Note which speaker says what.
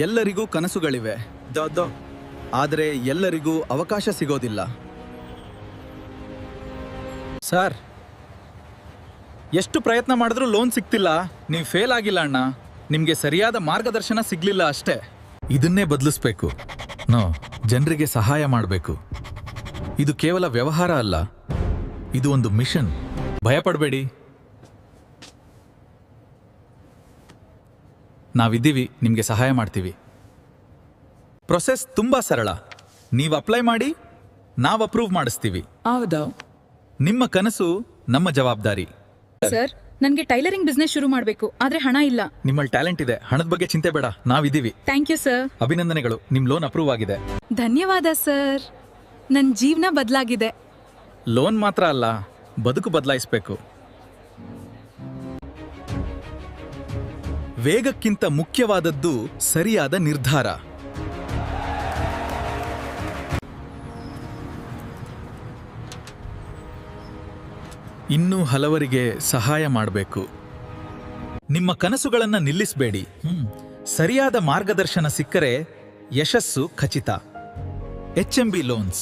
Speaker 1: ಎಲ್ಲರಿಗೂ ಕನಸುಗಳಿವೆ ಆದರೆ ಎಲ್ಲರಿಗೂ ಅವಕಾಶ ಸಿಗೋದಿಲ್ಲ. ಸರ್, ಎಷ್ಟು ಪ್ರಯತ್ನ ಮಾಡಿದ್ರೂ ಲೋನ್ ಸಿಗ್ತಿಲ್ಲ. ನೀವು ಫೇಲ್ ಆಗಿಲ್ಲ ಅಣ್ಣ, ನಿಮಗೆ ಸರಿಯಾದ ಮಾರ್ಗದರ್ಶನ ಸಿಗ್ಲಿಲ್ಲ ಅಷ್ಟೇ. ಇದನ್ನೇ ಬದಲಿಸ್ಬೇಕು. ಜನರಿಗೆ ಸಹಾಯ ಮಾಡಬೇಕು. ಇದು ಕೇವಲ ವ್ಯವಹಾರ ಅಲ್ಲ, ಇದು ಒಂದು ಮಿಷನ್. ಭಯಪಡಬೇಡಿ, ನಾವಿದ್ದೀವಿ, ನಿಮಗೆ ಸಹಾಯ ಮಾಡ್ತೀವಿ. ಪ್ರೊಸೆಸ್ ತುಂಬಾ ಸರಳ. ನೀವು ಅಪ್ಲೈ ಮಾಡಿ, ನಾವು ಅಪ್ರೂವ್ ಮಾಡಿಸ್ತೀವಿ.
Speaker 2: ಹೌದಾ?
Speaker 1: ನಿಮ್ಮ ಕನಸು ನಮ್ಮ ಜವಾಬ್ದಾರಿ.
Speaker 3: ಸರ್, ನನ್ಗೆ ಟೈಲರಿಂಗ್ ಬಿಸ್ನೆಸ್ ಶುರು ಮಾಡಬೇಕು, ಆದ್ರೆ ಹಣ ಇಲ್ಲ.
Speaker 1: ನಿಮ್ಮಲ್ಲಿ ಟ್ಯಾಲೆಂಟ್ ಇದೆ, ಹಣದ ಬಗ್ಗೆ ಚಿಂತೆ ಬೇಡ, ನಾವಿದ್ದೀವಿ.
Speaker 3: Thank you sir.
Speaker 1: ಅಭಿನಂದನೆಗಳು, ನಿಮ್ ಲೋನ್ ಅಪ್ರೂವ್ ಆಗಿದೆ.
Speaker 3: ಧನ್ಯವಾದ ಸರ್, ನನ್ನ ಜೀವನ ಬದಲಾಗಿದೆ.
Speaker 1: ಲೋನ್ ಮಾತ್ರ ಅಲ್ಲ, ಬದುಕು ಬದಲಾಯಿಸಬೇಕು. ವೇಗಕ್ಕಿಂತ ಮುಖ್ಯವಾದದ್ದು ಸರಿಯಾದ ನಿರ್ಧಾರ. ಇನ್ನೂ ಹಲವರಿಗೆ ಸಹಾಯ ಮಾಡಬೇಕು. ನಿಮ್ಮ ಕನಸುಗಳನ್ನು ನಿಲ್ಲಿಸಬೇಡಿ. ಸರಿಯಾದ ಮಾರ್ಗದರ್ಶನ ಸಿಕ್ಕರೆ ಯಶಸ್ಸು ಖಚಿತ. HMB loans.